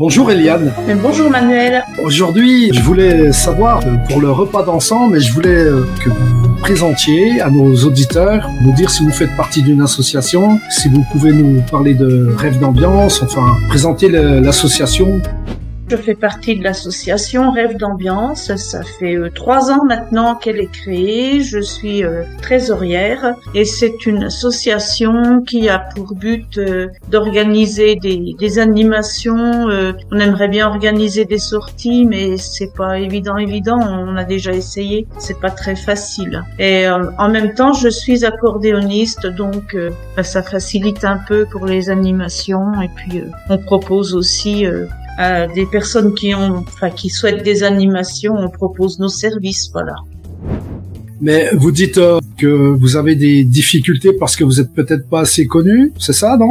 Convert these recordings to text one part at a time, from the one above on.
Bonjour Eliane. Bonjour Manuel. Aujourd'hui, je voulais savoir, pour le repas d'ensemble, je voulais que vous vous présentiez à nos auditeurs, nous dire si vous faites partie d'une association, si vous pouvez nous parler de Rêve d'Ambiance, enfin, présenter l'association. Je fais partie de l'association Rêve d'Ambiance. Ça fait 3 ans maintenant qu'elle est créée. Je suis trésorière et c'est une association qui a pour but d'organiser des animations. On aimerait bien organiser des sorties, mais c'est pas évident. On a déjà essayé. C'est pas très facile. Et en même temps, je suis accordéoniste, donc ça facilite un peu pour les animations. Et puis on propose aussi à des personnes qui souhaitent des animations, on propose nos services, voilà. Mais vous dites que vous avez des difficultés parce que vous êtes peut-être pas assez connu, c'est ça, non?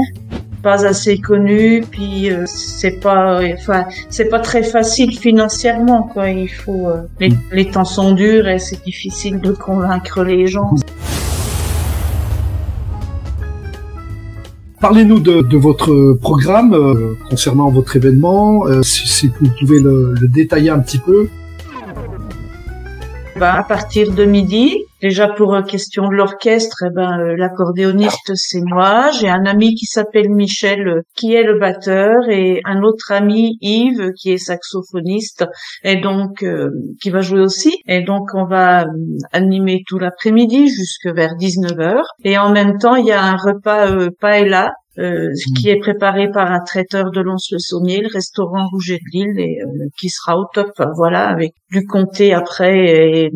Pas assez connu, puis c'est pas très facile financièrement, quoi. Il faut les temps sont durs et c'est difficile de convaincre les gens. Parlez-nous de votre programme concernant votre événement, si vous pouvez le détailler un petit peu. À partir de midi, déjà pour question de l'orchestre, l'accordéoniste c'est moi. J'ai un ami qui s'appelle Michel qui est le batteur et un autre ami Yves qui est saxophoniste et donc qui va jouer aussi. Et donc on va animer tout l'après-midi jusque vers 19h. Et en même temps il y a un repas paella qui est préparé par un traiteur de Lons-le-Saunier, le restaurant Rouget de Lille, et qui sera au top, voilà, avec du comté après et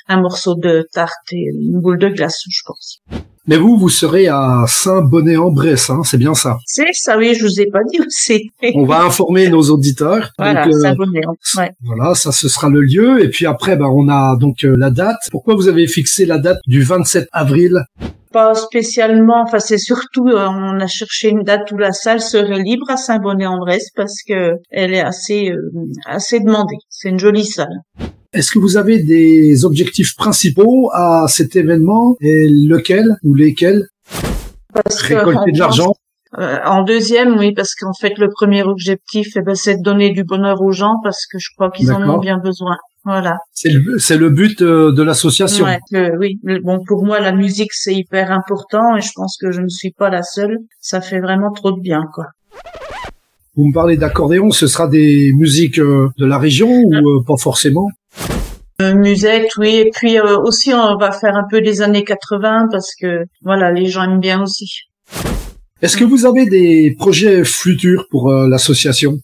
un morceau de tarte et une boule de glace, je pense. Mais vous serez à Saint-Bonnet-en-Bresse, hein, c'est bien ça? C'est ça, oui, je vous ai pas dit où c'est. On va informer nos auditeurs. Voilà, Saint-Bonnet-en-Bresse. Ouais. Voilà, ça ce sera le lieu. Et puis après, on a donc la date. Pourquoi vous avez fixé la date du 27 avril? Pas spécialement, c'est surtout, on a cherché une date où la salle serait libre à Saint-Bonnet-en-Bresse parce que elle est assez demandée. C'est une jolie salle. Est-ce que vous avez des objectifs principaux à cet événement et lequel ou lesquels? Récolter de l'argent? En deuxième, oui, parce qu'en fait, le premier objectif, c'est de donner du bonheur aux gens parce que je crois qu'ils en ont bien besoin. Voilà. C'est le but de l'association. Ouais, oui. Bon, pour moi, la musique, c'est hyper important et je pense que je ne suis pas la seule. Ça fait vraiment trop de bien, quoi. Vous me parlez d'accordéon, ce sera des musiques de la région ou pas forcément? Musette, oui. Et puis aussi, on va faire un peu des années 80 parce que, voilà, les gens aiment bien aussi. Est-ce que vous avez des projets futurs pour l'association?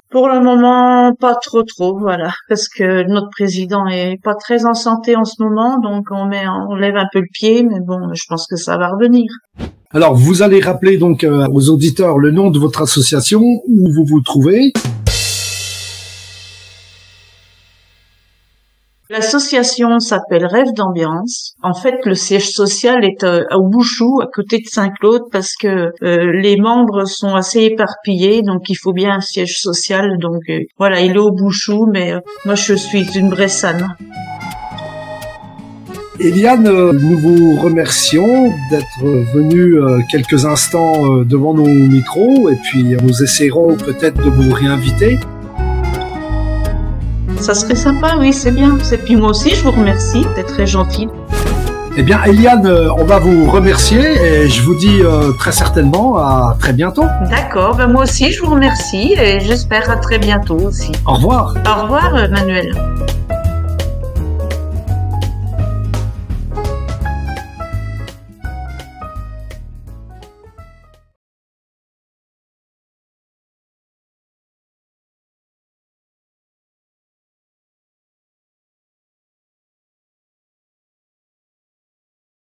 Pour le moment, pas trop, voilà, parce que notre président est pas très en santé en ce moment, donc on lève un peu le pied, mais bon, je pense que ça va revenir. Alors, vous allez rappeler donc aux auditeurs le nom de votre association, où vous vous trouvez. L'association s'appelle Rêve d'Ambiance. En fait, le siège social est au Bouchou, à côté de Saint-Claude, parce que les membres sont assez éparpillés, donc il faut bien un siège social. Donc voilà, il est au Bouchou, mais moi je suis une Bressane. Eliane, nous vous remercions d'être venue quelques instants devant nos micros, et puis nous essaierons peut-être de vous réinviter. Ça serait sympa, oui, c'est bien. Et puis moi aussi, je vous remercie, c'est très gentil. Eh bien, Eliane, on va vous remercier et je vous dis très certainement à très bientôt. D'accord, moi aussi, je vous remercie et j'espère à très bientôt aussi. Au revoir. Au revoir, Manuel.